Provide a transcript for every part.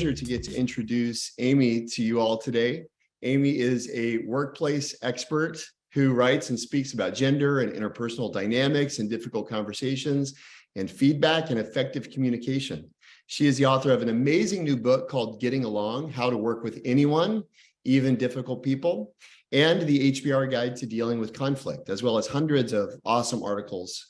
pleasure to get to introduce Amy to you all today. Amy is a workplace expert who writes and speaks about gender and interpersonal dynamics and difficult conversations and feedback and effective communication. She is the author of an amazing new book called Getting Along: How to Work with Anyone, Even Difficult People, and the HBR Guide to Dealing with Conflict, as well as hundreds of awesome articles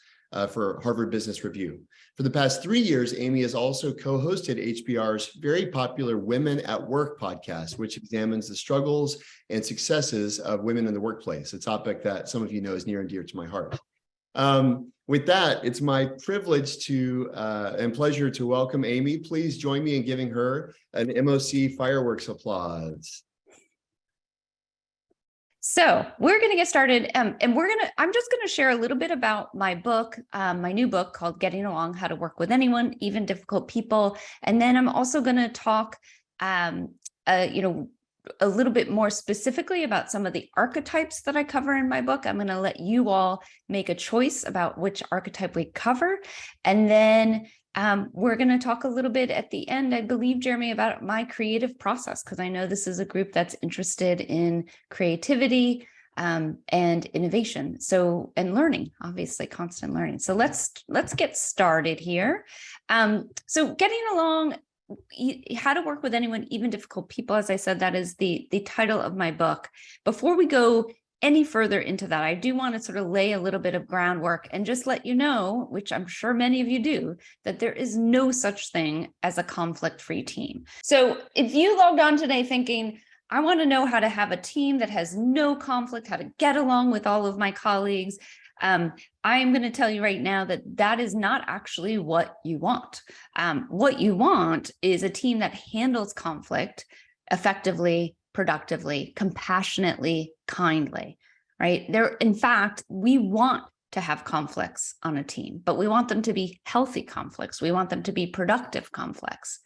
for Harvard Business Review. For the past 3 years, Amy has also co-hosted HBR's very popular Women at Work podcast, which examines the struggles and successes of women in the workplace, a topic that some of you know is near and dear to my heart. With that, it's my privilege and pleasure to welcome Amy. Please join me in giving her an MOC fireworks applause. So we're going to get started, and I'm just going to share a little bit about my book, my new book called Getting Along: How to Work with Anyone, Even Difficult People. And then I'm also going to talk, a little bit more specifically about some of the archetypes that I cover in my book. I'm going to let you all make a choice about which archetype we cover. And then we're going to talk a little bit at the end, I believe, Jeremy, about my creative process, because I know this is a group that's interested in creativity and innovation. And learning, obviously, constant learning. So let's get started here. So Getting Along: How to Work with Anyone, Even Difficult People. As I said, that is the title of my book. Before we go any further into that, I do want to sort of lay a little bit of groundwork and just let you know, which I'm sure many of you do, that there is no such thing as a conflict-free team. So if you logged on today thinking, I want to know how to have a team that has no conflict, how to get along with all of my colleagues, I'm going to tell you right now that that is not actually what you want. What you want is a team that handles conflict effectively, productively, compassionately, kindly, right? In fact, we want to have conflicts on a team, but we want them to be healthy conflicts. We want them to be productive conflicts.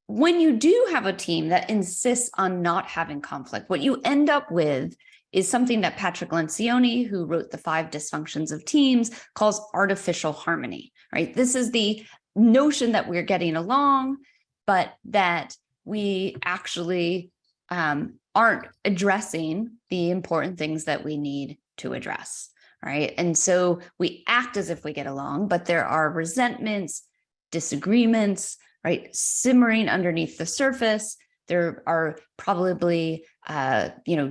When you do have a team that insists on not having conflict, what you end up with is something that Patrick Lencioni, who wrote The 5 Dysfunctions of Teams, calls artificial harmony, right? This is the notion that we're getting along, but that we actually aren't addressing the important things that we need to address, right? And so we act as if we get along, but there are resentments, disagreements, right, simmering underneath the surface. There are probably,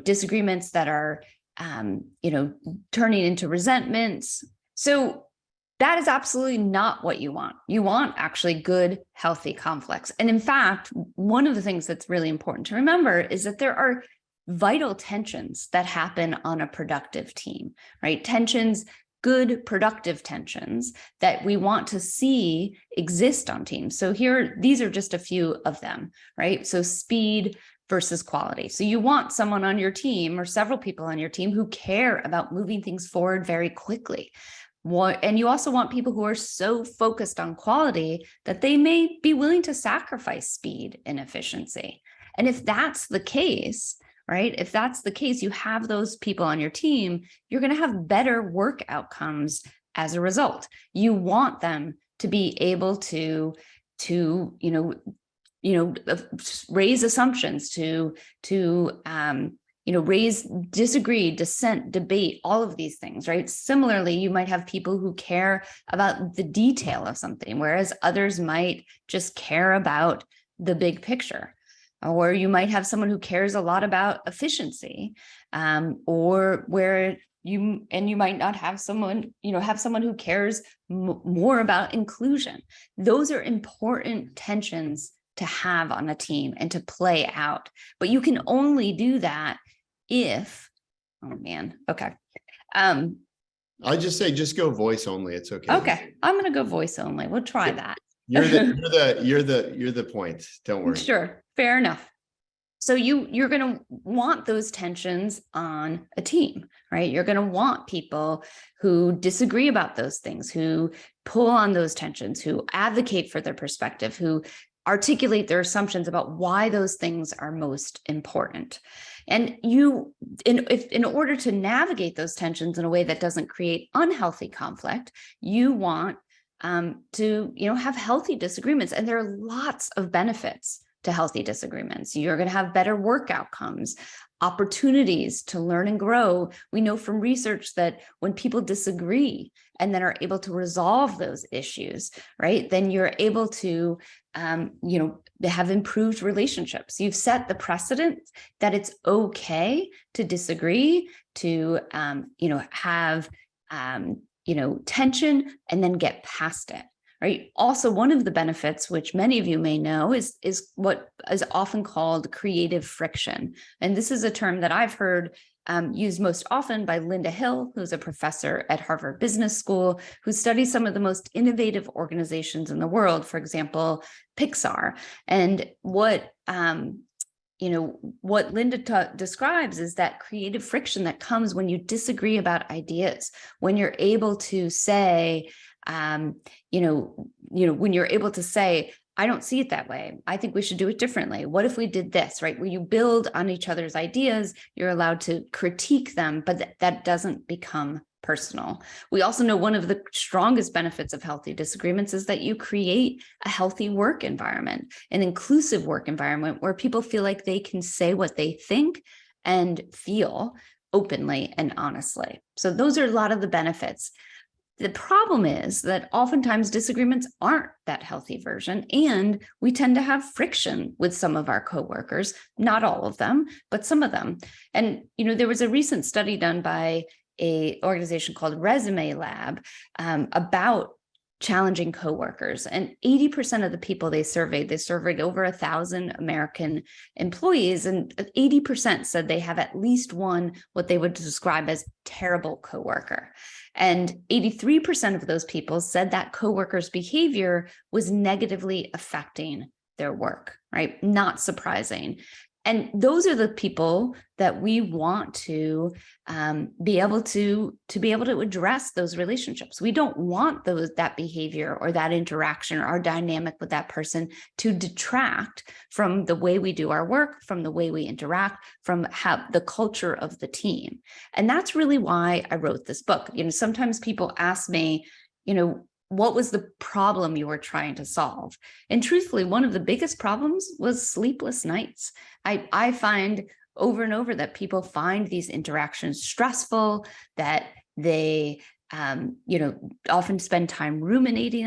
disagreements that are, turning into resentments. So that is absolutely not what you want. You want actually good, healthy conflicts. And in fact, one of the things that's really important to remember is that there are vital tensions that happen on a productive team, right? Tensions, good, productive tensions that we want to see exist on teams. So these are just a few of them, right? So speed versus quality. So you want someone on your team or several people on your team who care about moving things forward very quickly. And you also want people who are so focused on quality that they may be willing to sacrifice speed and efficiency. And if that's the case, right, if that's the case, you have those people on your team, you're going to have better work outcomes as a result. You want them to be able to raise assumptions, to disagree, dissent, debate, all of these things, right? Similarly, you might have people who care about the detail of something, whereas others might just care about the big picture. Or you might have someone who cares a lot about efficiency, or where you might not have someone, who cares more about inclusion. Those are important tensions to have on a team and to play out. But you can only do that if, okay. I just say, just go voice only. It's okay. Okay, I'm going to go voice only. We'll try that. You're the point. Don't worry. Sure, fair enough. So you're going to want those tensions on a team, right? You're going to want people who disagree about those things, who pull on those tensions, who advocate for their perspective, who articulate their assumptions about why those things are most important. And in order to navigate those tensions in a way that doesn't create unhealthy conflict, you want to have healthy disagreements. And there are lots of benefits to healthy disagreements. You're going to have better work outcomes, opportunities to learn and grow. We know from research that when people disagree and then are able to resolve those issues, right, then you're able to, have improved relationships. You've set the precedent that it's okay to disagree, to, have, tension and then get past it. Right. Also, one of the benefits, which many of you may know, is what is often called creative friction. And this is a term that I've heard used most often by Linda Hill, who's a professor at Harvard Business School, who studies some of the most innovative organizations in the world, for example, Pixar. And what Linda describes is that creative friction that comes when you disagree about ideas, when you're able to say, when you're able to say, I don't see it that way. I think we should do it differently. What if we did this, right? Where you build on each other's ideas, you're allowed to critique them, but that doesn't become personal. We also know one of the strongest benefits of healthy disagreements is that you create a healthy work environment, an inclusive work environment where people feel like they can say what they think and feel openly and honestly. So those are a lot of the benefits. The problem is that oftentimes disagreements aren't that healthy version, and we tend to have friction with some of our coworkers, not all of them, but some of them. And, there was a recent study done by an organization called Resume Lab about challenging coworkers, and 80% of the people they surveyed over 1,000 American employees, and 80% said they have at least one what they would describe as terrible coworker. And 83% of those people said that coworkers' behavior was negatively affecting their work, right? Not surprising. And those are the people that we want to be able to address those relationships. We don't want that behavior or that interaction or our dynamic with that person to detract from the way we do our work, from the way we interact, from how the culture of the team. And that's really why I wrote this book. Sometimes people ask me, what was the problem you were trying to solve? And truthfully, one of the biggest problems was sleepless nights. I find over and over that people find these interactions stressful, that they, often spend time ruminating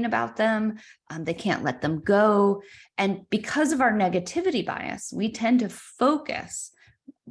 about them. They can't let them go. And because of our negativity bias, we tend to focus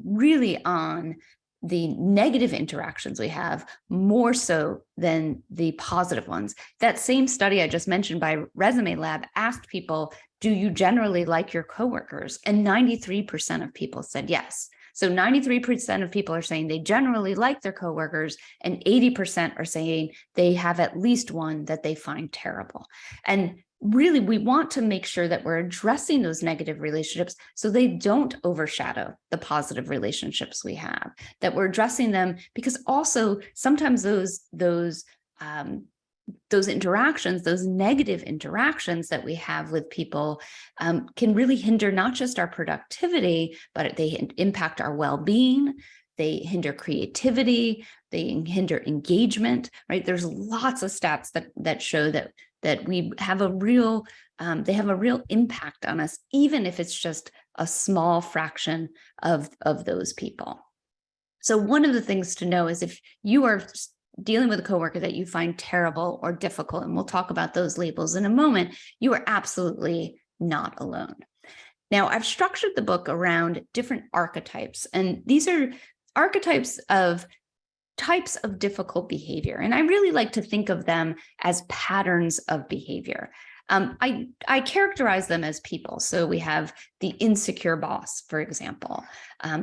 really on the negative interactions we have more so than the positive ones. That same study I just mentioned by Resume Lab asked people, do you generally like your coworkers? And 93% of people said yes. So 93% of people are saying they generally like their coworkers, and 80% are saying they have at least one that they find terrible. And really, we want to make sure that we're addressing those negative relationships so they don't overshadow the positive relationships we have, that we're addressing them, because also sometimes those interactions, those negative interactions that we have with people can really hinder not just our productivity, but they impact our well-being. They hinder creativity, they hinder engagement, right? There's lots of stats that show that we have they have a real impact on us, even if it's just a small fraction of those people. So one of the things to know is if you are dealing with a coworker that you find terrible or difficult, and we'll talk about those labels in a moment, you are absolutely not alone. Now, I've structured the book around different archetypes, and these are archetypes of types of difficult behavior. And I really like to think of them as patterns of behavior. I characterize them as people. So we have the insecure boss, for example,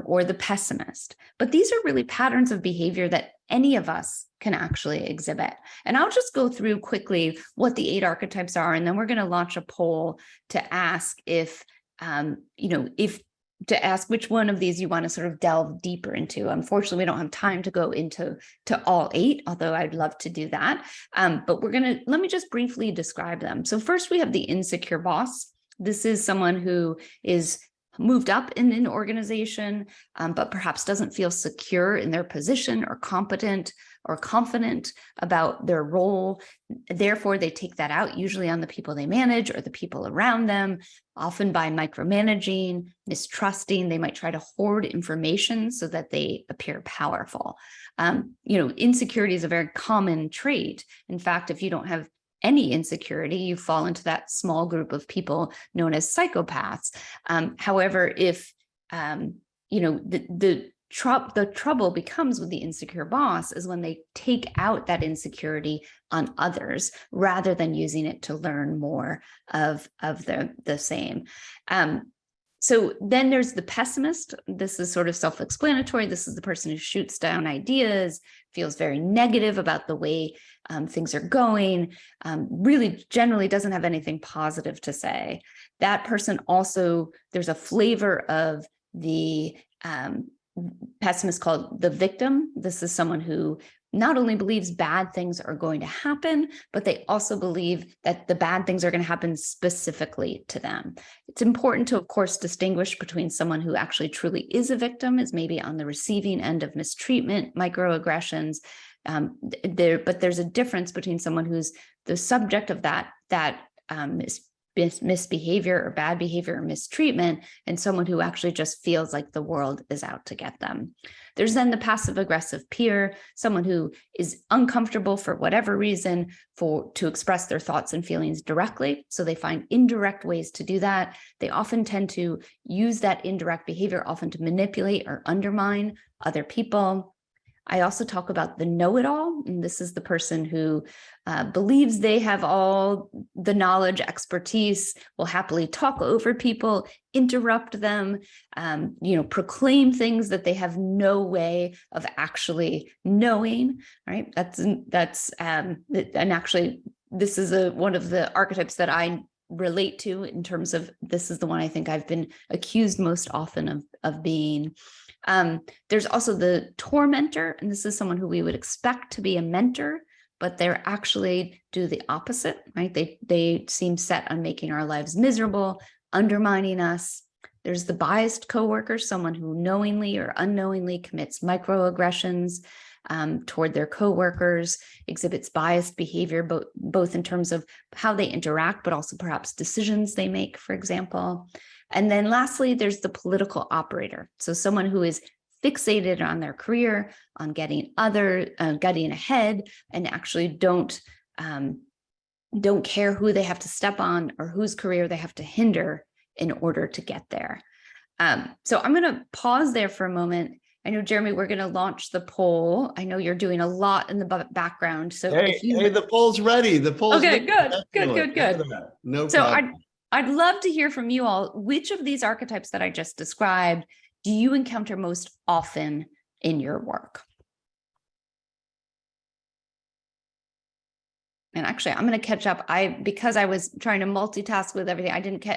or the pessimist. But these are really patterns of behavior that any of us can actually exhibit. And I'll just go through quickly what the 8 archetypes are, and then we're going to launch a poll to ask to ask which one of these you want to sort of delve deeper into. Unfortunately, we don't have time to go into all 8, although I'd love to do that. But let me just briefly describe them. So first, we have the insecure boss. This is someone who is moved up in an organization, but perhaps doesn't feel secure in their position or competent, or confident about their role. Therefore, they take that out usually on the people they manage or the people around them, often by micromanaging, mistrusting. They might try to hoard information so that they appear powerful. Insecurity is a very common trait. In fact, if you don't have any insecurity, you fall into that small group of people known as psychopaths. However, if the trouble becomes with the insecure boss is when they take out that insecurity on others rather than using it to learn more of the same. So then there's the pessimist. This is sort of self-explanatory. This is the person who shoots down ideas, feels very negative about the way things are going, really generally doesn't have anything positive to say. That person also, there's a flavor of the pessimist called the victim. This is someone who not only believes bad things are going to happen, but they also believe that the bad things are going to happen specifically to them. It's important to, of course, distinguish between someone who actually truly is a victim, is maybe on the receiving end of mistreatment, microaggressions. But there's a difference between someone who's the subject of that misbehavior or bad behavior or mistreatment and someone who actually just feels like the world is out to get them. There's then the passive aggressive peer, someone who is uncomfortable for whatever reason to express their thoughts and feelings directly. So they find indirect ways to do that. They often tend to use that indirect behavior often to manipulate or undermine other people. I also talk about the know-it-all, and this is the person who believes they have all the knowledge, expertise, will happily talk over people, interrupt them, proclaim things that they have no way of actually knowing. Right? And actually, this is one of the archetypes that I relate to in terms of this is the one I think I've been accused most often of being. There's also the tormentor, and this is someone who we would expect to be a mentor, but they're actually do the opposite, right? They seem set on making our lives miserable, undermining us. There's the biased coworker, someone who knowingly or unknowingly commits microaggressions toward their coworkers, exhibits biased behavior, both in terms of how they interact, but also perhaps decisions they make, for example. And then lastly, there's the political operator. So someone who is fixated on their career, on getting ahead, and actually don't care who they have to step on or whose career they have to hinder in order to get there. So I'm going to pause there for a moment. I know, Jeremy, we're going to launch the poll. I know you're doing a lot in the background. So the poll's ready. The poll's okay, ready. Good. No so problem. I'd love to hear from you all. Which of these archetypes that I just described do you encounter most often in your work? And actually, I'm going to catch up. Because I was trying to multitask with everything,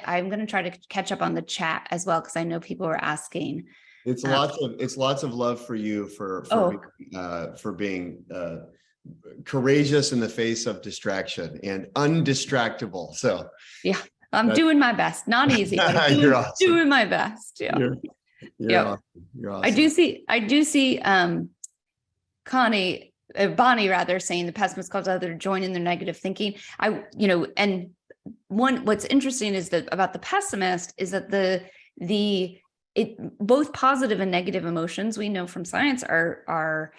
I'm going to try to catch up on the chat as well, because I know people were asking. It's lots of love for you for being courageous in the face of distraction and undistractable. So yeah, I'm doing my best. Not easy, but I'm doing my best. Yeah, you're awesome. You're awesome. I do see Bonnie rather saying the pessimist calls others to join in their negative thinking. What's interesting is that about the pessimist is that both positive and negative emotions, we know from science, are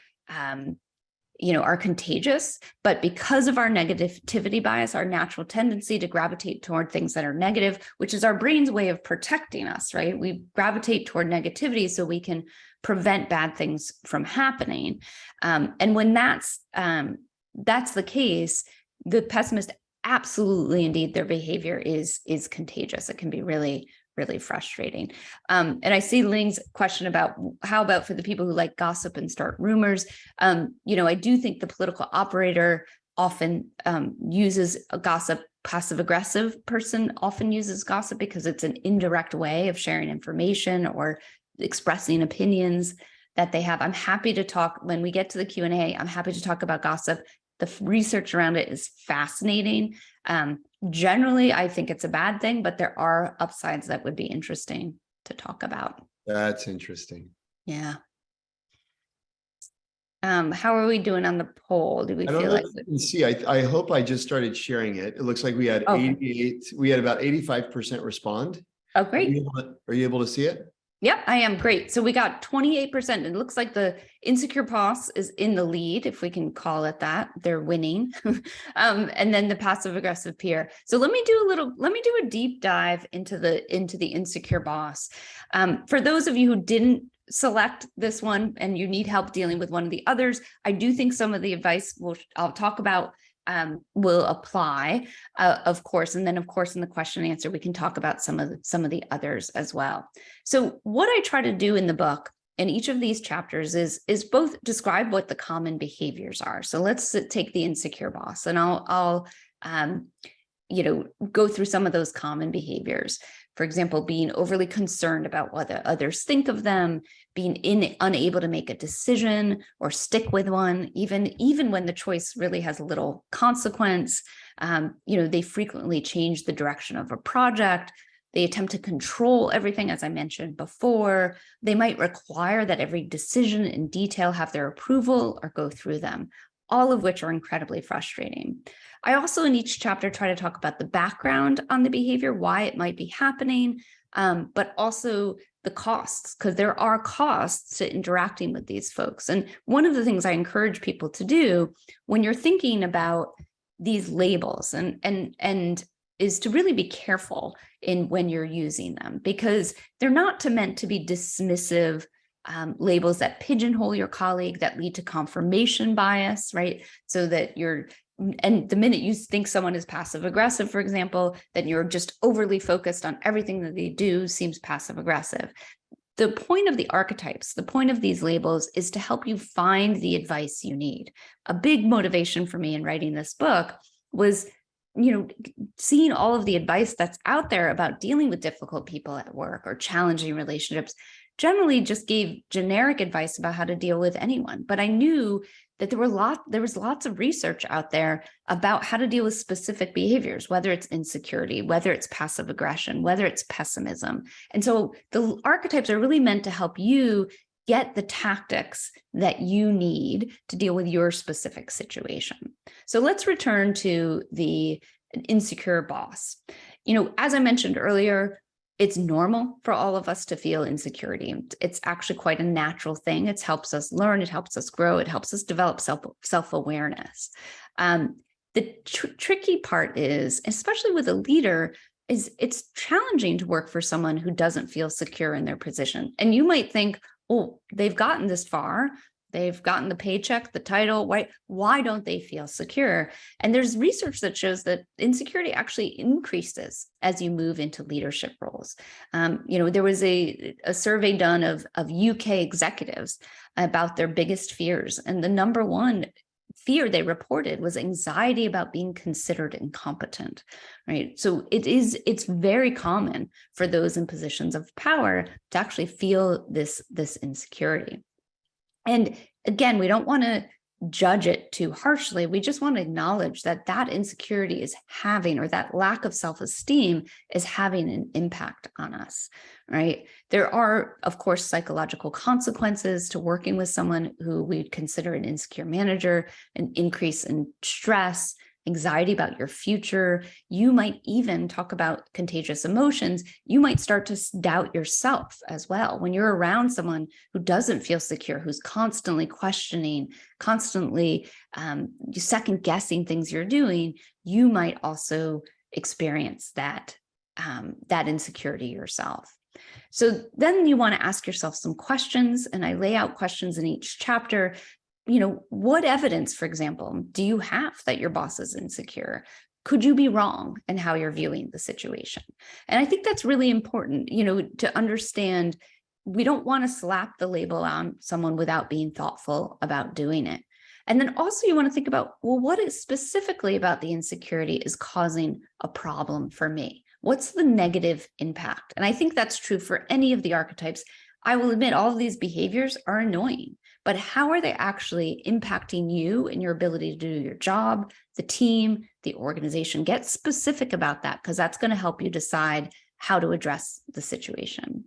contagious, but because of our negativity bias, our natural tendency to gravitate toward things that are negative, which is our brain's way of protecting us, right? We gravitate toward negativity so we can prevent bad things from happening. And when that's the case, the pessimist, absolutely, indeed, their behavior is contagious. It can be really, really frustrating. And I see Ling's question about how about for the people who like gossip and start rumors. I do think the political operator often uses a gossip. Passive aggressive person often uses gossip because it's an indirect way of sharing information or expressing opinions that they have. I'm happy to talk when we get to the Q&A. I'm happy to talk about gossip. The research around it is fascinating. Generally, I think it's a bad thing, but there are upsides that would be interesting to talk about. That's interesting. Yeah. How are we doing on the poll? Do we I don't feel know like if you can see. I hope I just started sharing it. It looks like we had okay. 88. We had about 85% respond. Oh, great. Are you able to see it? Yep, I am. Great. So we got 28%. It looks like the insecure boss is in the lead, if we can call it that. They're winning. And then the passive aggressive peer. So let me do a deep dive into the insecure boss. For those of you who didn't select this one and you need help dealing with one of the others, I do think some of the advice I'll talk about will apply, of course. And then, of course, in the question and answer, we can talk about some of the others as well. So what I try to do in the book in each of these chapters is both describe what the common behaviors are. So let's take the insecure boss, and I'll go through some of those common behaviors. For example, being overly concerned about what others think of them, being unable to make a decision or stick with one, even when the choice really has little consequence. They frequently change the direction of a project. They attempt to control everything, as I mentioned before. They might require that every decision in detail have their approval or go through them, all of which are incredibly frustrating. I also, in each chapter, try to talk about the background on the behavior, why it might be happening, but also the costs, because there are costs to interacting with these folks. And one of the things I encourage people to do when you're thinking about these labels and is to really be careful in when you're using them, because they're not meant to be dismissive labels that pigeonhole your colleague, that lead to confirmation bias, right? So that and the minute you think someone is passive aggressive, for example, then you're just overly focused on everything that they do seems passive aggressive. The point of the archetypes, the point of these labels, is to help you find the advice you need. A big motivation for me in writing this book was seeing all of the advice that's out there about dealing with difficult people at work or challenging relationships. Generally just gave generic advice about how to deal with anyone. But I knew that there was lots of research out there about how to deal with specific behaviors, whether it's insecurity, whether it's passive aggression, whether it's pessimism. And so the archetypes are really meant to help you get the tactics that you need to deal with your specific situation. So let's return to the insecure boss. As I mentioned earlier, it's normal for all of us to feel insecurity. It's actually quite a natural thing. It helps us learn, it helps us grow, it helps us develop self-awareness. The tricky part is, especially with a leader, is it's challenging to work for someone who doesn't feel secure in their position. And you might think, oh, they've gotten this far. They've gotten the paycheck, the title. Why don't they feel secure? And there's research that shows that insecurity actually increases as you move into leadership roles. There was a survey done of UK executives about their biggest fears. And the number one fear they reported was anxiety about being considered incompetent, right? So it's very common for those in positions of power to actually feel this insecurity. And again, we don't want to judge it too harshly. We just want to acknowledge that insecurity is having, or that lack of self-esteem is having an impact on us, right? There are, of course, psychological consequences to working with someone who we'd consider an insecure manager, an increase in stress, anxiety about your future. You might even talk about contagious emotions. You might start to doubt yourself as well. When you're around someone who doesn't feel secure, who's constantly questioning, constantly second guessing things you're doing, you might also experience that insecurity yourself. So then you want to ask yourself some questions, and I lay out questions in each chapter. What evidence, for example, do you have that your boss is insecure? Could you be wrong in how you're viewing the situation? And I think that's really important, to understand. We don't want to slap the label on someone without being thoughtful about doing it. And then also you want to think about, well, what is specifically about the insecurity is causing a problem for me? What's the negative impact? And I think that's true for any of the archetypes. I will admit all of these behaviors are annoying, but how are they actually impacting you and your ability to do your job, the team, the organization? Get specific about that, because that's going to help you decide how to address the situation.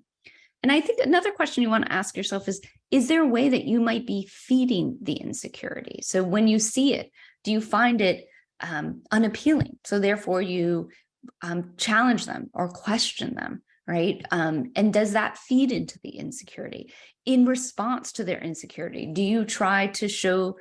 And I think another question you want to ask yourself is there a way that you might be feeding the insecurity? So when you see it, do you find it unappealing? So therefore you challenge them or question them, right? And does that feed into the insecurity? In response to their insecurity, do you try to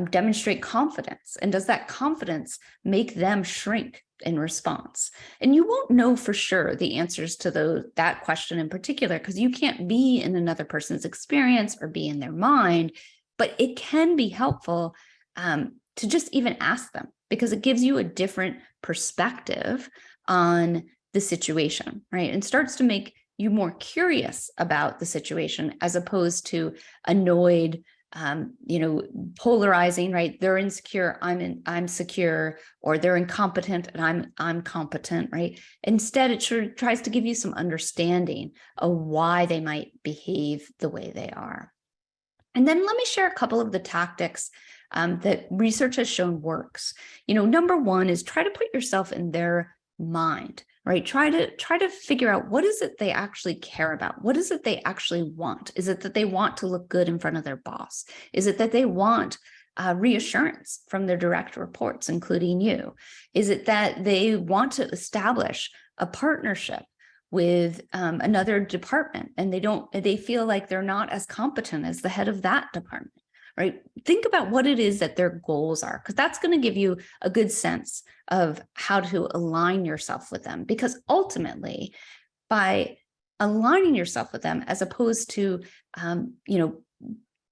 demonstrate confidence? And does that confidence make them shrink in response? And you won't know for sure the answers to that question in particular, because you can't be in another person's experience or be in their mind, but it can be helpful to just even ask them, because it gives you a different perspective on the situation, right? And starts to make you more curious about the situation as opposed to annoyed, polarizing, right? They're insecure, I'm secure, or they're incompetent and I'm competent, right? Instead, it sort of tries to give you some understanding of why they might behave the way they are. And then let me share a couple of the tactics that research has shown works. Number one is try to put yourself in their mind, right? Try to figure out, what is it they actually care about? What is it they actually want? Is it that they want to look good in front of their boss? Is it that they want reassurance from their direct reports, including you? Is it that they want to establish a partnership with another department, and they feel like they're not as competent as the head of that department, right? Think about what it is that their goals are, because that's going to give you a good sense of how to align yourself with them. Because ultimately, by aligning yourself with them, as opposed to,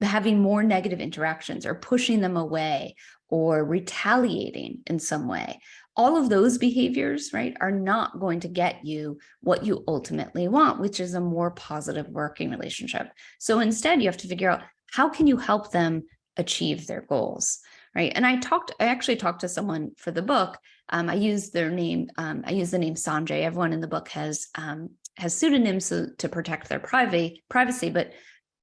having more negative interactions or pushing them away or retaliating in some way, all of those behaviors, right, are not going to get you what you ultimately want, which is a more positive working relationship. So instead, you have to figure out, how can you help them achieve their goals, right? And I actually talked to someone for the book. I used their name. I used the name Sanjay. Everyone in the book has pseudonyms to protect their privacy, but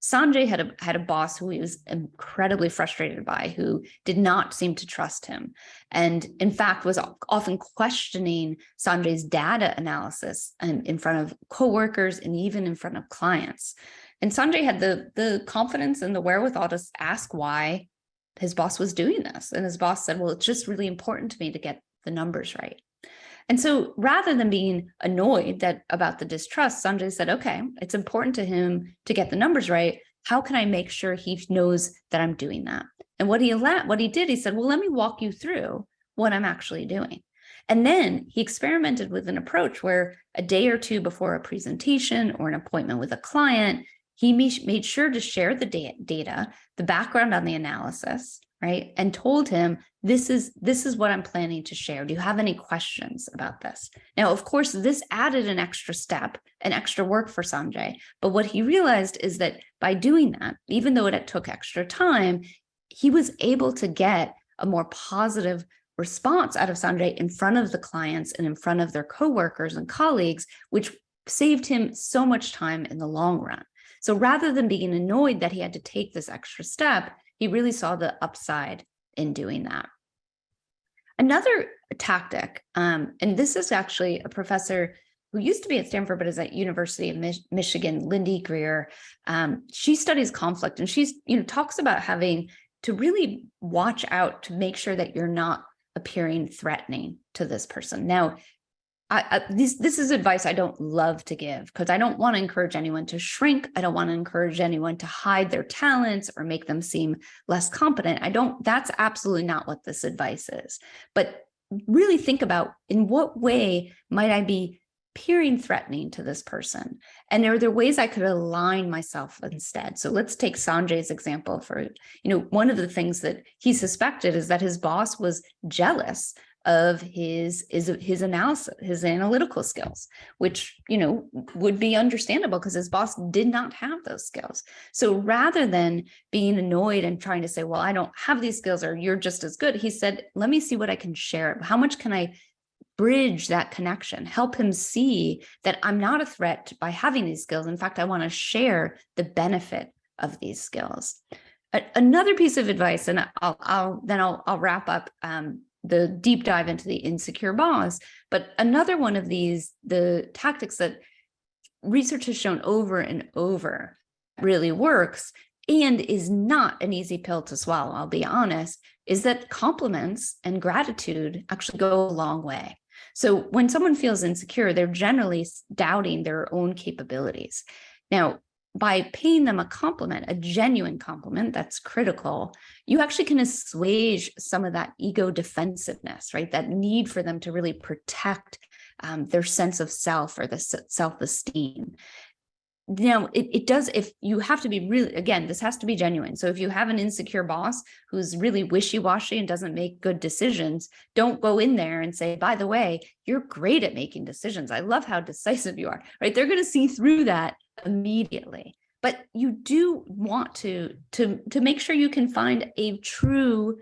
Sanjay had a boss who he was incredibly frustrated by, who did not seem to trust him, and in fact was often questioning Sanjay's data analysis in front of coworkers and even in front of clients. And Sanjay had the confidence and the wherewithal to ask why his boss was doing this. And his boss said, well, it's just really important to me to get the numbers right. And so rather than being annoyed about the distrust, Sanjay said, okay, it's important to him to get the numbers right. How can I make sure he knows that I'm doing that? And what he did, he said, well, let me walk you through what I'm actually doing. And then he experimented with an approach where a day or two before a presentation or an appointment with a client, he made sure to share the data, the background on the analysis, right? And told him, this is what I'm planning to share. Do you have any questions about this? Now, of course, this added an extra step, an extra work for Sanjay. But what he realized is that by doing that, even though it took extra time, he was able to get a more positive response out of Sanjay in front of the clients and in front of their coworkers and colleagues, which saved him so much time in the long run. So rather than being annoyed that he had to take this extra step, he really saw the upside in doing that. Another tactic, and this is actually a professor who used to be at Stanford, but is at University of Michigan, Lindy Greer. She studies conflict, and she's talks about having to really watch out to make sure that you're not appearing threatening to this person. Now, this is advice I don't love to give, because I don't want to encourage anyone to shrink. I don't want to encourage anyone to hide their talents or make them seem less competent. That's absolutely not what this advice is. But really think about, in what way might I be appearing threatening to this person? And are there ways I could align myself instead? So let's take Sanjay's example. For, one of the things that he suspected is that his boss was jealous of his analysis, his analytical skills, which, would be understandable because his boss did not have those skills. So rather than being annoyed and trying to say, well, I don't have these skills, or you're just as good, he said, let me see what I can share. How much can I bridge that connection, help him see that I'm not a threat by having these skills. In fact, I want to share the benefit of these skills. Another piece of advice, and I'll wrap up the deep dive into the insecure boss. But another one of the tactics that research has shown over and over really works and is not an easy pill to swallow, I'll be honest, is that compliments and gratitude actually go a long way. So when someone feels insecure, they're generally doubting their own capabilities. Now, by paying them a compliment, a genuine compliment that's critical, you actually can assuage some of that ego defensiveness, right? That need for them to really protect their sense of self or the self-esteem. Now, it does, if you have to be really, again, this has to be genuine. So if you have an insecure boss who's really wishy-washy and doesn't make good decisions, don't go in there and say, by the way, you're great at making decisions. I love how decisive you are, right? They're going to see through that immediately. But you do want to make sure you can find a true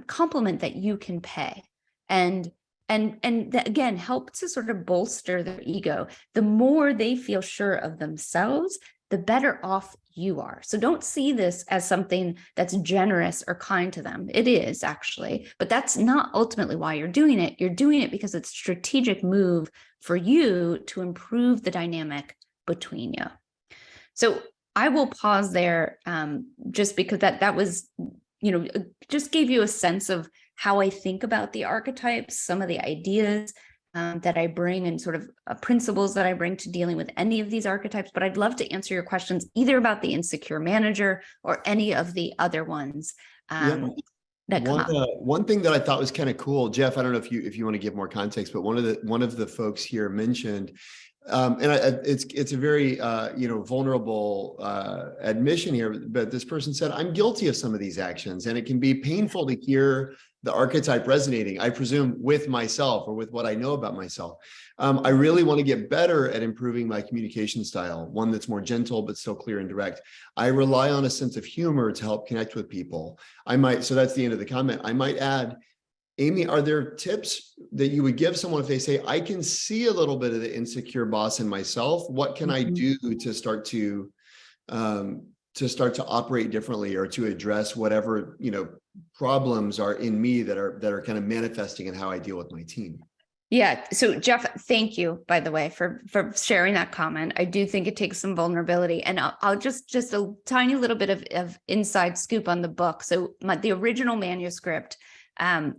compliment that you can pay. And that, again, help to sort of bolster their ego. The more they feel sure of themselves, the better off you are. So don't see this as something that's generous or kind to them. It is actually, but that's not ultimately why you're doing it. You're doing it because it's a strategic move for you to improve the dynamic between you. So I will pause there just because that was, just gave you a sense of how I think about the archetypes, some of the ideas that I bring and sort of principles that I bring to dealing with any of these archetypes. But I'd love to answer your questions either about the insecure manager or any of the other ones that come up. One thing that I thought was kind of cool, Jeff, I don't know if you want to give more context, but one of the folks here mentioned, it's a very vulnerable admission here, but this person said, I'm guilty of some of these actions, and it can be painful to hear the archetype resonating, I presume, with myself or with what I know about myself. I really want to get better at improving my communication style, one that's more gentle but still clear and direct. I rely on a sense of humor to help connect with people. So that's the end of the comment. I might add, Amy, are there tips that you would give someone if they say, I can see a little bit of the insecure boss in myself? What can I do to start to operate differently, or to address whatever, problems are in me that are kind of manifesting in how I deal with my team? Yeah. So Jeff, thank you, by the way, for sharing that comment. I do think it takes some vulnerability, and I'll just a tiny little bit of inside scoop on the book. So the original manuscript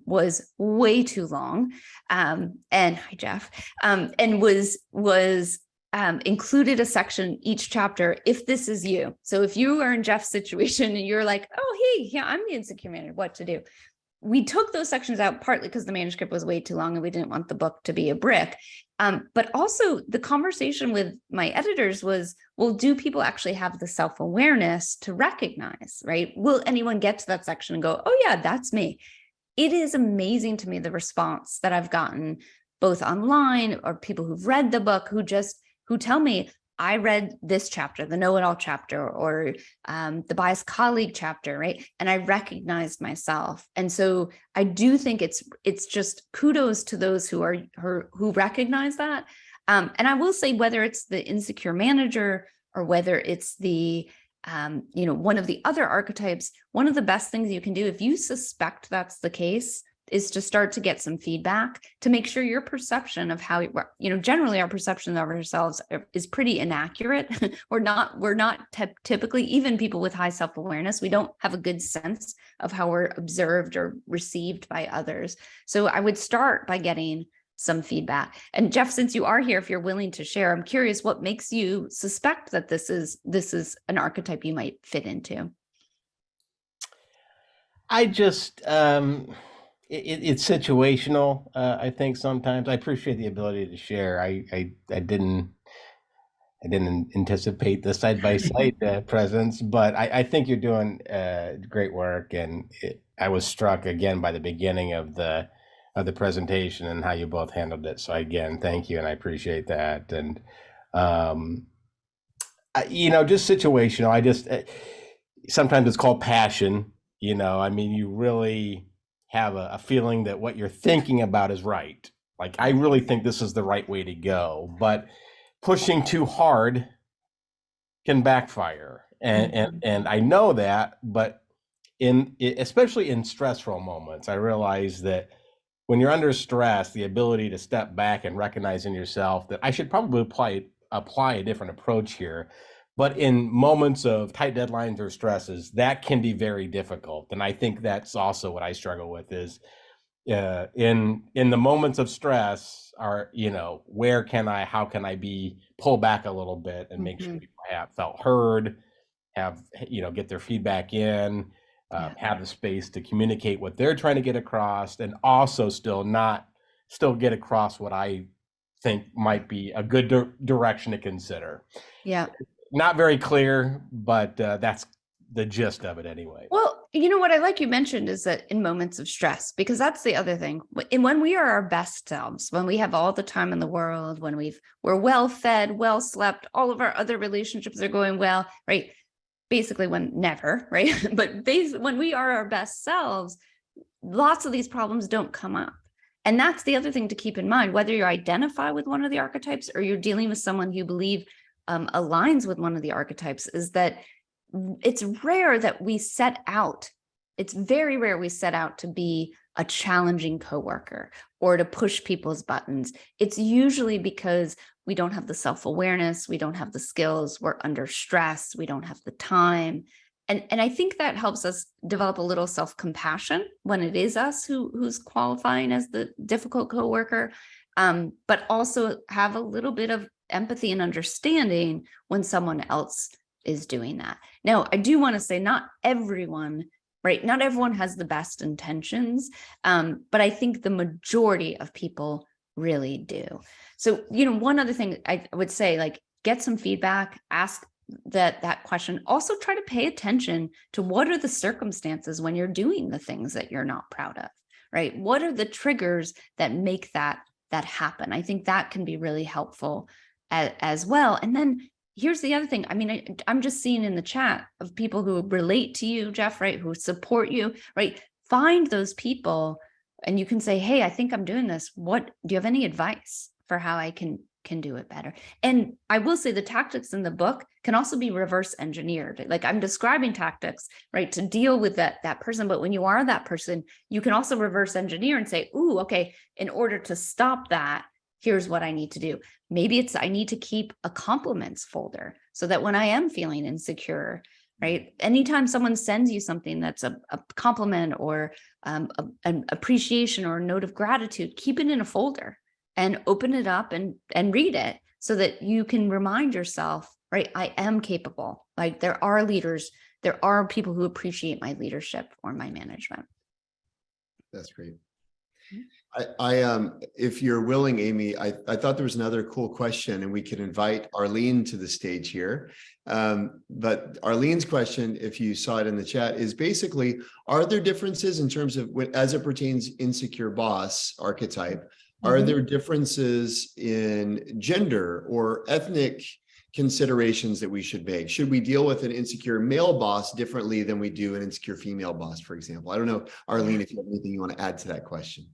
was way too long, and hi Jeff, and was included a section each chapter, if this is you. So if you are in Jeff's situation and you're like, oh, hey, yeah, I'm the insecure manager, what to do? We took those sections out partly because the manuscript was way too long and we didn't want the book to be a brick. But also the conversation with my editors was, well, do people actually have the self-awareness to recognize, right? Will anyone get to that section and go, oh yeah, that's me? It is amazing to me, the response that I've gotten both online or people who've read the book who tell me, I read this chapter, the know-it-all chapter, or the biased colleague chapter, right? And I recognized myself. And so I do think it's just kudos to those who recognize that. And I will say, whether it's the insecure manager or whether it's the one of the other archetypes, one of the best things you can do if you suspect that's the case is to start to get some feedback to make sure your perception of how, generally our perception of ourselves is pretty inaccurate. We're not typically, even people with high self-awareness, we don't have a good sense of how we're observed or received by others. So I would start by getting some feedback. And Jeff, since you are here, if you're willing to share, I'm curious what makes you suspect that this is an archetype you might fit into. I just, it's situational. I think sometimes I appreciate the ability to share. I didn't anticipate the side-by-side presence, but I think you're doing great work. And I was struck again by the beginning of the presentation and how you both handled it. So again, thank you, and I appreciate that. And just situational. I just sometimes it's called passion. You really have a feeling that what you're thinking about is right. Like, I really think this is the right way to go, but pushing too hard can backfire. And I know that, but especially in stressful moments, I realize that when you're under stress, the ability to step back and recognize in yourself that I should probably apply apply a different approach here. But in moments of tight deadlines or stresses, that can be very difficult. And I think that's also what I struggle with is in the moments of stress are, how can I pull back a little bit and make sure people have felt heard, get their feedback in, have the space to communicate what they're trying to get across, and also still get across what I think might be a good direction to consider. Yeah. Not very clear, but that's the gist of it anyway. Well, what I like you mentioned is that in moments of stress, because that's the other thing. And when we are our best selves, when we have all the time in the world, when we're well fed, well slept, all of our other relationships are going well, right? Basically never, right? But when we are our best selves, lots of these problems don't come up. And that's the other thing to keep in mind, whether you identify with one of the archetypes or you're dealing with someone you believe aligns with one of the archetypes, is that it's rare that we set out. It's very rare we set out to be a challenging coworker or to push people's buttons. It's usually because we don't have the self-awareness, we don't have the skills, we're under stress, we don't have the time. And I think that helps us develop a little self-compassion when it is us who's qualifying as the difficult coworker, but also have a little bit of empathy and understanding when someone else is doing that. Now, I do want to say not everyone has the best intentions, but I think the majority of people really do. So, one other thing I would say, get some feedback, ask that question. Also try to pay attention to what are the circumstances when you're doing the things that you're not proud of, right? What are the triggers that make that happen? I think that can be really helpful as well. And then here's the other thing. I mean, I'm just seeing in the chat of people who relate to you, Jeff, right? Who support you, right? Find those people and you can say, hey, I think I'm doing this. Do you have any advice for how I can do it better? And I will say the tactics in the book can also be reverse engineered. Like I'm describing tactics, right, to deal with that person. But when you are that person, you can also reverse engineer and say, ooh, okay, in order to stop that, here's what I need to do. Maybe I need to keep a compliments folder so that when I am feeling insecure, right, anytime someone sends you something that's a compliment or an appreciation or a note of gratitude, keep it in a folder and open it up and read it so that you can remind yourself, right, I am capable. Like there are leaders, there are people who appreciate my leadership or my management. That's great. I if you're willing, Amy, I thought there was another cool question and we could invite Arlene to the stage here. But Arlene's question, if you saw it in the chat, is basically, are there differences in terms of as it pertains insecure boss archetype? Are there differences in gender or ethnic considerations that we should make? Should we deal with an insecure male boss differently than we do an insecure female boss, for example? I don't know, Arlene, if you have anything you want to add to that question.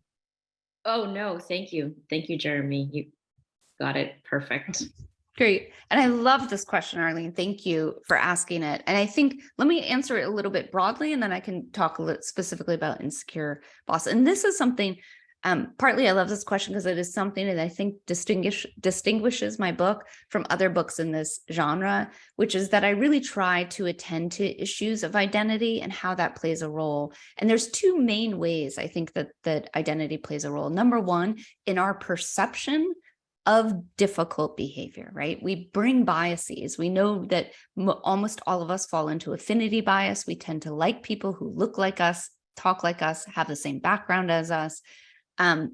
Oh, no, thank you. Thank you, Jeremy. You got it perfect. Great. And I love this question, Arlene. Thank you for asking it. And I think, let me answer it a little bit broadly, and then I can talk a little specifically about insecure boss. And this is something, partly I love this question because it is something that I think distinguishes my book from other books in this genre, which is that I really try to attend to issues of identity and how that plays a role. And there's two main ways I think that identity plays a role. Number one, in our perception of difficult behavior, right? We bring biases. We know that almost all of us fall into affinity bias. We tend to like people who look like us, talk like us, have the same background as us. And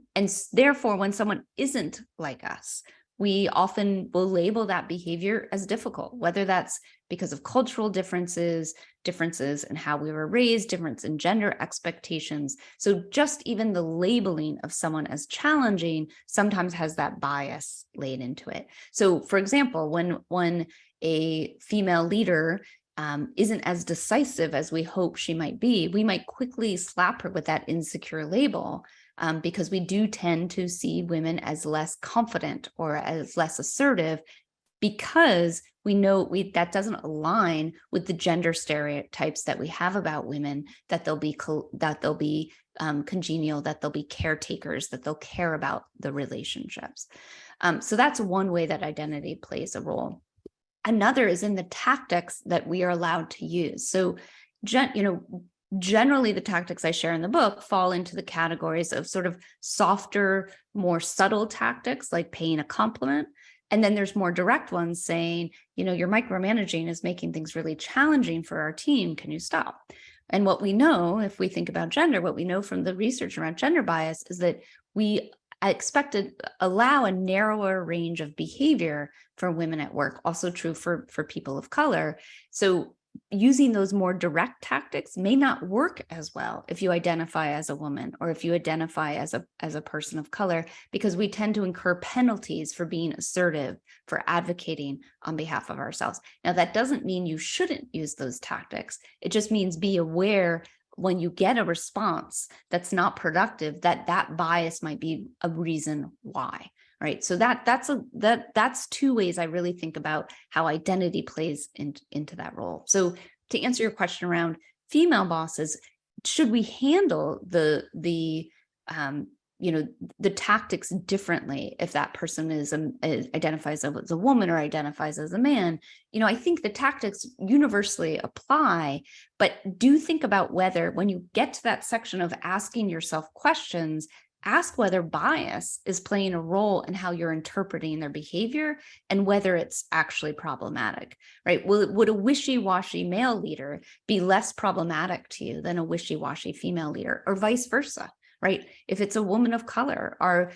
therefore, when someone isn't like us, we often will label that behavior as difficult, whether that's because of cultural differences in how we were raised, difference in gender expectations. So just even the labeling of someone as challenging sometimes has that bias laid into it. So for example, when a female leader isn't as decisive as we hope she might be, we might quickly slap her with that insecure label. Because we do tend to see women as less confident or as less assertive because We know that doesn't align with the gender stereotypes that we have about women, that they'll be congenial, that they'll be caretakers, that they'll care about the relationships. So that's one way that identity plays a role. Another is in the tactics that we are allowed to use. So, generally the tactics I share in the book fall into the categories of sort of softer, more subtle tactics like paying a compliment. And then there's more direct ones saying, your micromanaging is making things really challenging for our team. Can you stop? And what we know, if we think about gender, what we know from the research around gender bias is that we expect to allow a narrower range of behavior for women at work, also true for people of color. So using those more direct tactics may not work as well if you identify as a woman or if you identify as a person of color, because we tend to incur penalties for being assertive, for advocating on behalf of ourselves. Now, that doesn't mean you shouldn't use those tactics. It just means be aware when you get a response that's not productive, that bias might be a reason why. Right. So that's two ways I really think about how identity plays into that role. So to answer your question around female bosses, should we handle the tactics differently if that person identifies as a woman or identifies as a man? I think the tactics universally apply, but do think about whether when you get to that section of asking yourself questions, ask whether bias is playing a role in how you're interpreting their behavior and whether it's actually problematic, right? Would a wishy-washy male leader be less problematic to you than a wishy-washy female leader, or vice versa, right? If it's a woman of color, or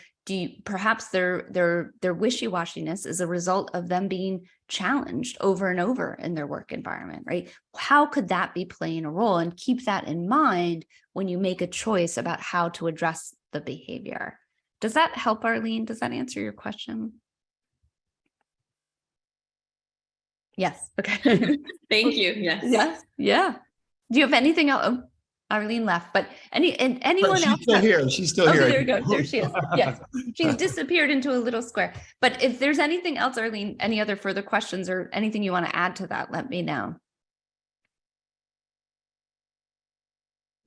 perhaps their wishy-washiness is a result of them being challenged over and over in their work environment, right? How could that be playing a role? And keep that in mind when you make a choice about how to address the behavior. Does that help, Arlene? Does that answer your question? Yes. Okay. Thank you. Yes. Yes. Yeah. Do you have anything else? Oh, Arlene left, but anyone She's else? still here. She's still here. There you go. There she is. Yes. She's disappeared into a little square. But if there's anything else, Arlene, any other further questions or anything you want to add to that, let me know.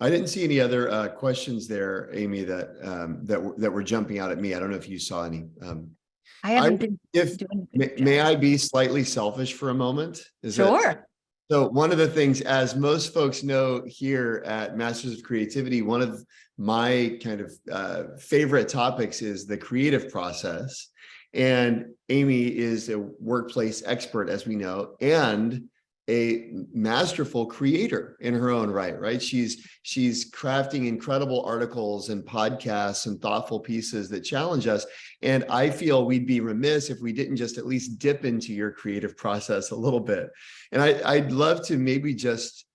I didn't see any other questions there, Amy, that were jumping out at me. I don't know if you saw any. I haven't been doing. May I be slightly selfish for a moment? Sure. So one of the things, as most folks know here at Masters of Creativity, one of my kind of favorite topics is the creative process. And Amy is a workplace expert, as we know, and a masterful creator in her own right? She's crafting incredible articles and podcasts and thoughtful pieces that challenge us. And I feel we'd be remiss if we didn't just at least dip into your creative process a little bit. And I'd love to maybe just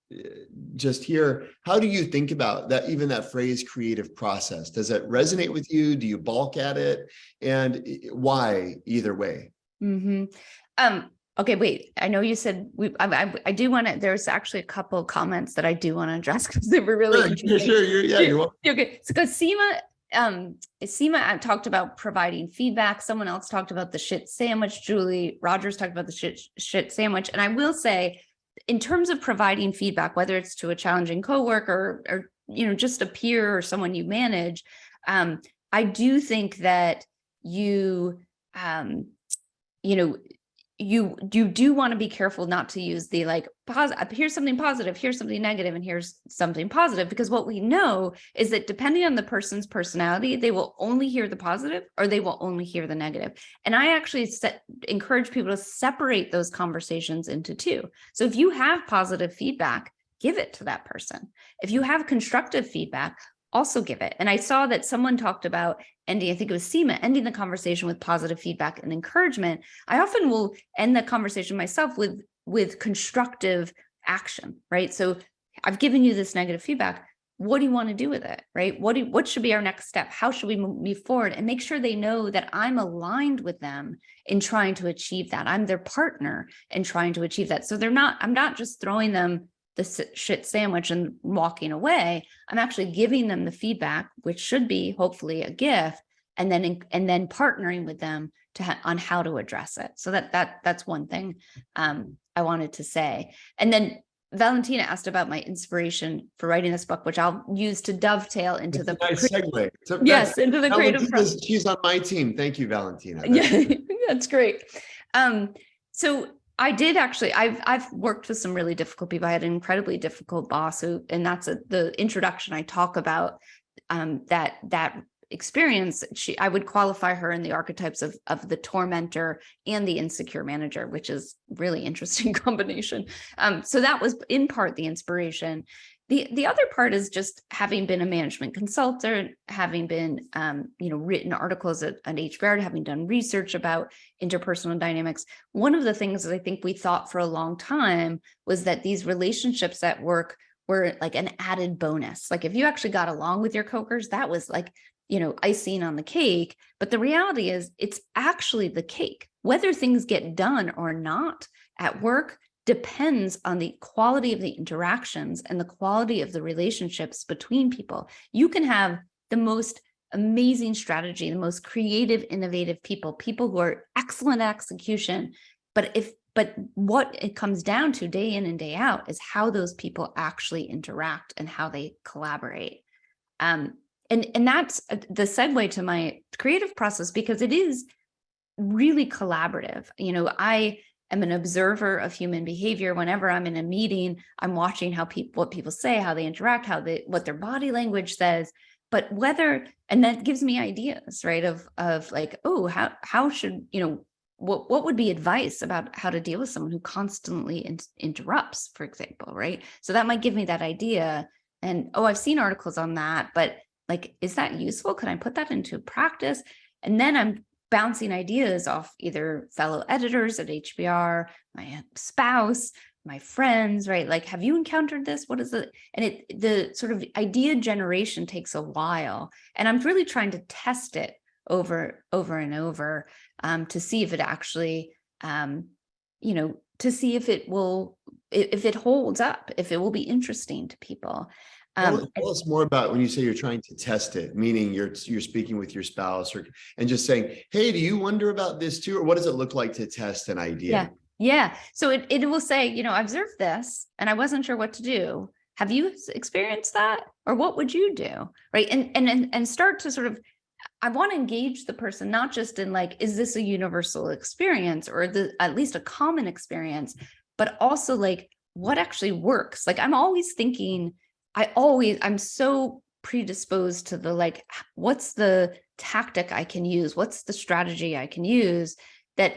hear, how do you think about that, even that phrase creative process? Does it resonate with you? Do you balk at it? And why either way? Mm-hmm. Okay, wait, I know you said I do want to, there's actually a couple of comments that I do want to address because they were really interesting. Sure, you're welcome. Okay, so because Seema talked about providing feedback. Someone else talked about the shit sandwich. Julie Rogers talked about the shit sandwich. And I will say, in terms of providing feedback, whether it's to a challenging coworker or just a peer or someone you manage, I do think that you do want to be careful not to use the here's something positive, here's something negative, and here's something positive, because what we know is that depending on the person's personality, they will only hear the positive or they will only hear the negative. And I actually encourage people to separate those conversations into two. So if you have positive feedback, give it to that person. If you have constructive feedback, also give it. And I saw that someone talked about ending, I think it was Seema, ending the conversation with positive feedback and encouragement. I often will end the conversation myself with constructive action, right? So I've given you this negative feedback. What do you want to do with it, right? What should be our next step? How should we move forward? And make sure they know that I'm aligned with them in trying to achieve that. I'm their partner in trying to achieve that. So I'm not just throwing them the shit sandwich and walking away. I'm actually giving them the feedback, which should be hopefully a gift, and then partnering with them on how to address it. So that's one thing I wanted to say. And then Valentina asked about my inspiration for writing this book, which I'll use to dovetail into That's the a nice segue. So yes, into the creative process. She's on my team. Thank you, Valentina. Yeah, that's great. So I did actually, I've worked with some really difficult people. I had an incredibly difficult boss and that's the introduction I talk about, that experience. I would qualify her in the archetypes of the tormentor and the insecure manager, which is really interesting combination. So that was in part the inspiration. The other part is just having been a management consultant, having been, written articles at HBR, having done research about interpersonal dynamics. One of the things that I think we thought for a long time was that these relationships at work were like an added bonus. Like if you actually got along with your coworkers, that was like, icing on the cake. But the reality is it's actually the cake. Whether things get done or not at work depends on the quality of the interactions and the quality of the relationships between people. You can have the most amazing strategy, the most creative, innovative people who are excellent at execution. But what it comes down to day in and day out is how those people actually interact and how they collaborate. And that's the segue to my creative process, because it is really collaborative. I am an observer of human behavior. Whenever I'm in a meeting, I'm watching what people say, how they interact, what their body language says. But and that gives me ideas, right? Of like, oh, how should, what would be advice about how to deal with someone who constantly interrupts, for example, right? So that might give me that idea. And, I've seen articles on that, but like, is that useful? Can I put that into practice? And then I'm bouncing ideas off either fellow editors at HBR, my spouse, my friends, right? Like, have you encountered this? What is it? And the sort of idea generation takes a while. And I'm really trying to test it over and over to see if it actually, to see if it holds up, if it will be interesting to people. Tell us more about when you say you're trying to test it, meaning you're speaking with your spouse and just saying, hey, do you wonder about this too? Or what does it look like to test an idea? Yeah. So it will say, I observed this and I wasn't sure what to do. Have you experienced that? Or what would you do? Right. And start to sort of, I want to engage the person, not just in like, is this a universal experience or at least a common experience, but also like what actually works? Like I'm always thinking, I'm so predisposed to the like, what's the tactic I can use? What's the strategy I can use? That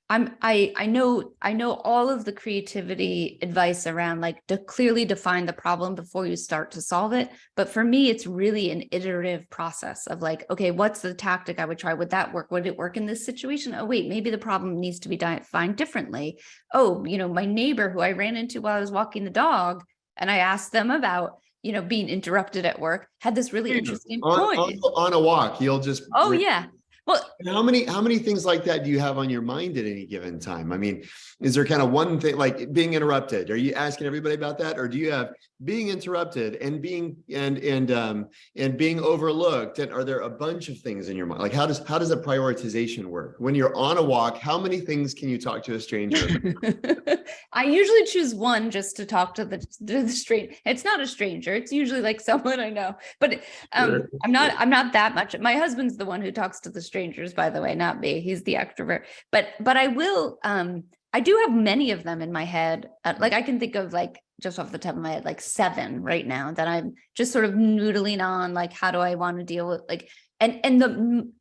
I know all of the creativity advice around like to clearly define the problem before you start to solve it. But for me, it's really an iterative process of like, okay, what's the tactic I would try? Would that work? Would it work in this situation? Oh, wait, maybe the problem needs to be defined differently. Oh, my neighbor who I ran into while I was walking the dog, and I asked them about, being interrupted at work, had this really interesting point. On a walk, you'll just. Oh, yeah. Well, how many things like that do you have on your mind at any given time? I mean, is there kind of one thing like being interrupted? Are you asking everybody about that, or do you have being interrupted and being and being overlooked? And are there a bunch of things in your mind? Like how does a prioritization work when you're on a walk? How many things can you talk to a stranger about? I usually choose one just to talk to the stranger. It's not a stranger. It's usually like someone I know. But Sure. I'm not that much. My husband's the one who talks to the strangers, by the way, not me. He's the extrovert. But I will. I do have many of them in my head. Like I can think of like just off the top of my head, like 7 right now that I'm just sort of noodling on. Like, how do I want to deal with like, and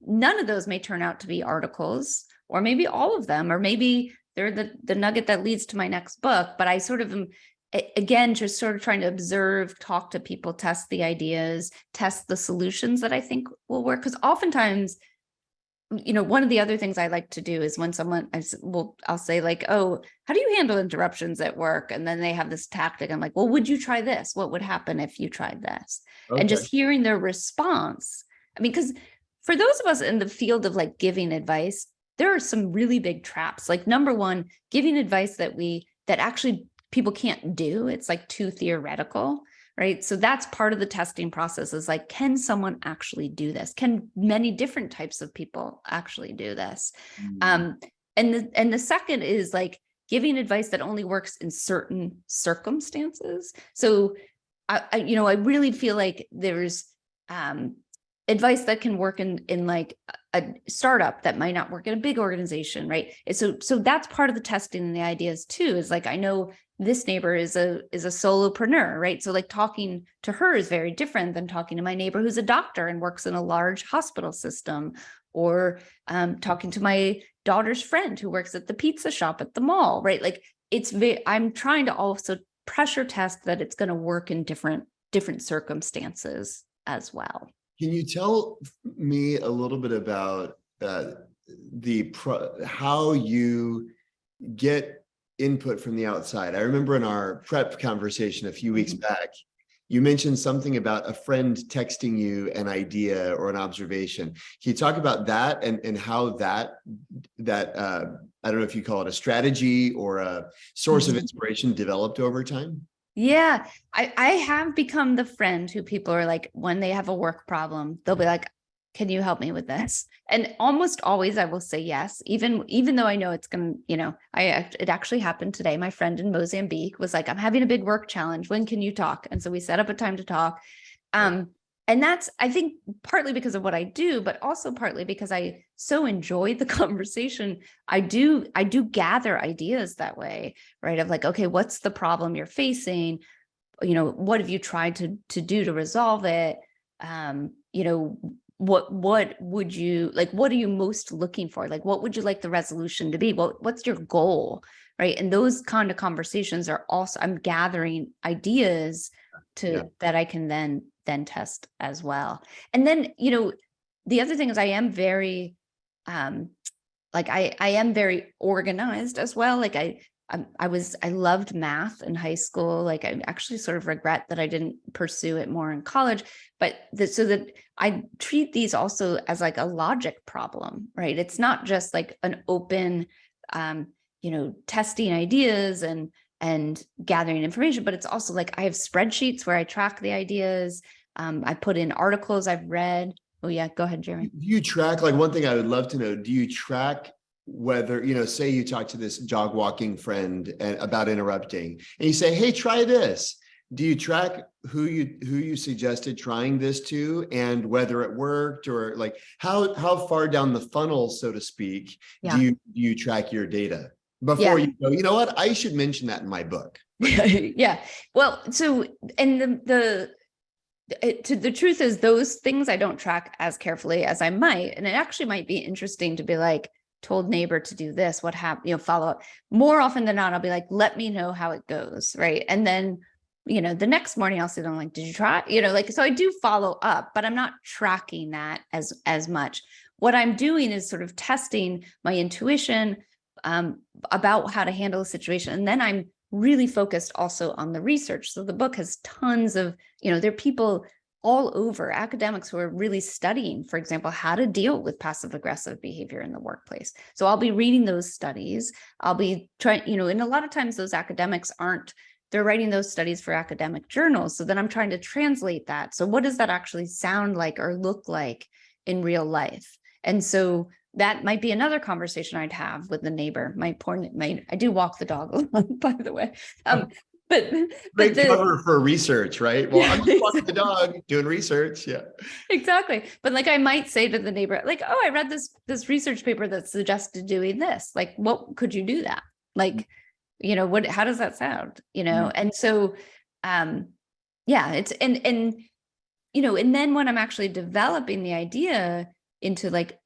none of those may turn out to be articles, or maybe all of them, or maybe they're the nugget that leads to my next book. But I sort of am, again, just sort of trying to observe, talk to people, test the ideas, test the solutions that I think will work. Because oftentimes, one of the other things I like to do is when someone, I'll say like, oh, how do you handle interruptions at work? And then they have this tactic. I'm like, well, would you try this? What would happen if you tried this? Okay. And just hearing their response. I mean, because for those of us in the field of like giving advice, there are some really big traps. Like number one, giving advice that actually people can't do. It's like too theoretical, right? So that's part of the testing process, is like, can someone actually do this? Can many different types of people actually do this? And the second is like giving advice that only works in certain circumstances. So I really feel like there's advice that can work in like a startup that might not work in a big organization, right? So that's part of the testing and the ideas too, is like, I know this neighbor is a solopreneur, right? So like talking to her is very different than talking to my neighbor who's a doctor and works in a large hospital system, or talking to my daughter's friend who works at the pizza shop at the mall, right? Like I'm trying to also pressure test that it's going to work in different circumstances as well. Can you tell me a little bit about how you get input from the outside? I remember in our prep conversation a few weeks back, you mentioned something about a friend texting you an idea or an observation. Can you talk about that and how that I don't know if you call it a strategy or a source of inspiration developed over time? Yeah, I have become the friend who people are like, when they have a work problem, they'll be like, can you help me with this? And almost always I will say yes, even though I know it's going to, it actually happened today. My friend in Mozambique was like, I'm having a big work challenge. When can you talk? And so we set up a time to talk. And that's, I think, partly because of what I do, but also partly because I so enjoy the conversation. I do gather ideas that way, right? Of like, okay, what's the problem you're facing? What have you tried to do to resolve it? What would you like? What are you most looking for? Like, what would you like the resolution to be? What's your goal, right? And those kind of conversations are also, I'm gathering ideas that I can then test as well. And then, the other thing is I am very, I am very organized as well. Like I loved math in high school. Like I actually sort of regret that I didn't pursue it more in college, but so that I treat these also as like a logic problem, right? It's not just like an open, testing ideas and gathering information, but it's also like I have spreadsheets where I track the ideas. I put in articles I've read. Oh yeah, go ahead, Jeremy. Do you track, like, one thing I would love to know, do you track whether, say you talk to this jog walking friend about interrupting and you say, hey, try this. Do you track who you suggested trying this to and whether it worked, or like how far down the funnel, so to speak, do you track your data before you go, you know what, I should mention that in my book? Yeah. Well, so, and the truth is those things I don't track as carefully as I might. And it actually might be interesting to be like, told neighbor to do this, what happened, follow up. More often than not, I'll be like, let me know how it goes. Right. And then, the next morning I'll sit down like, did you try? So I do follow up, but I'm not tracking that as much. What I'm doing is sort of testing my intuition about how to handle a situation. And then I'm really focused also on the research. So the book has tons of, there are people all over, academics who are really studying, for example, how to deal with passive aggressive behavior in the workplace. So I'll be reading those studies. I'll be trying, and a lot of times those academics they're writing those studies for academic journals. So then I'm trying to translate that. So what does that actually sound like or look like in real life? And so that might be another conversation I'd have with the neighbor. I do walk the dog a lot, by the way. But great cover for research, right? Well, I'm just walking the dog doing research. Yeah, exactly. But like I might say to the neighbor, like, oh, I read this research paper that suggested doing this. Like, what could you do that? Like, how does that sound? And so, it's and then when I'm actually developing the idea into like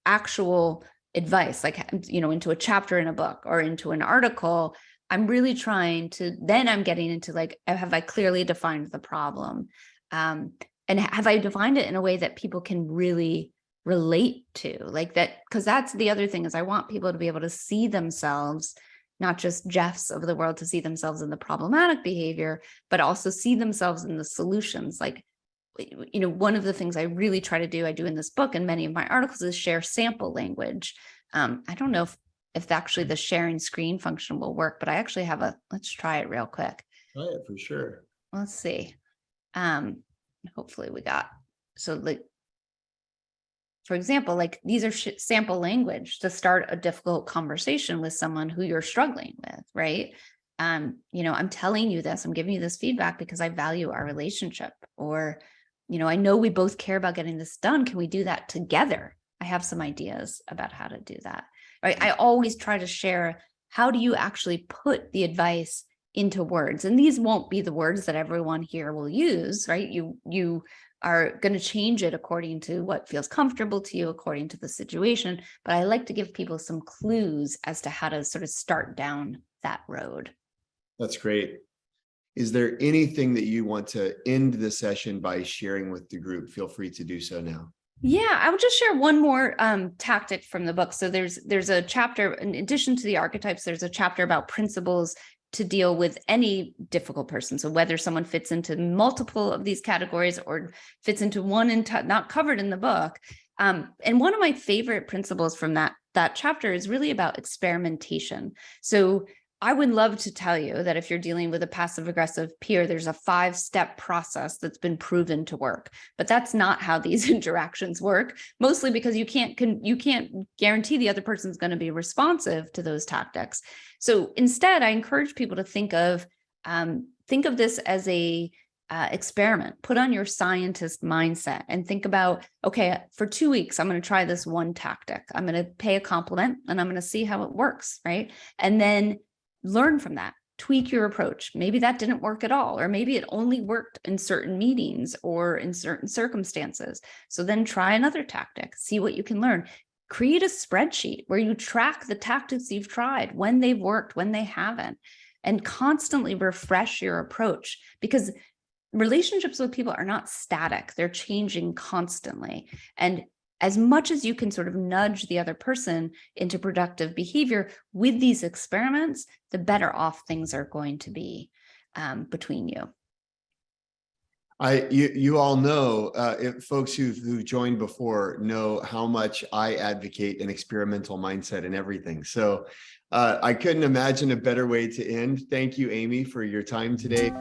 actual advice, like, into a chapter in a book or into an article, I'm really trying to, then I'm getting into like, have I clearly defined the problem? And have I defined it in a way that people can really relate to, like that? Because that's the other thing, is I want people to be able to see themselves, not just Jeffs of the world, to see themselves in the problematic behavior, but also see themselves in the solutions. Like, one of the things I really try to do, I do in this book and many of my articles, is share sample language. I don't know if actually the sharing screen function will work, but I actually have let's try it real quick. Try it for sure. let's see. Hopefully we got, so like, for example, like these are sample language to start a difficult conversation with someone who you're struggling with, right? I'm telling you this, I'm giving you this feedback because I value our relationship, or, I know we both care about getting this done. Can we do that together? I have some ideas about how to do that, right? I always try to share, how do you actually put the advice into words? And these won't be the words that everyone here will use, right? You are going to change it according to what feels comfortable to you, according to the situation. But I like to give people some clues as to how to sort of start down that road. That's great. Is there anything that you want to end the session by sharing with the group? Feel free to do so now. Yeah, I will just share one more tactic from the book. So there's a chapter, in addition to the archetypes, there's a chapter about principles to deal with any difficult person. So whether someone fits into multiple of these categories or fits into one and not covered in the book. And one of my favorite principles from that chapter is really about experimentation. So I would love to tell you that if you're dealing with a passive aggressive peer, there's a 5-step process that's been proven to work, but that's not how these interactions work, mostly because you can't guarantee the other person's going to be responsive to those tactics. So instead, I encourage people to think of this as a experiment. Put on your scientist mindset and think about, okay, for 2 weeks, I'm going to try this one tactic. I'm going to pay a compliment and I'm going to see how it works, right? And then learn from that, tweak your approach. Maybe that didn't work at all, or maybe it only worked in certain meetings or in certain circumstances. So then try another tactic, see what you can learn. Create a spreadsheet where you track the tactics you've tried, when they've worked, when they haven't, and constantly refresh your approach, because relationships with people are not static. They're changing constantly. And as much as you can sort of nudge the other person into productive behavior with these experiments, the better off things are going to be between you. You all know, folks who've joined before know how much I advocate an experimental mindset in everything. So I couldn't imagine a better way to end. Thank you, Amy, for your time today.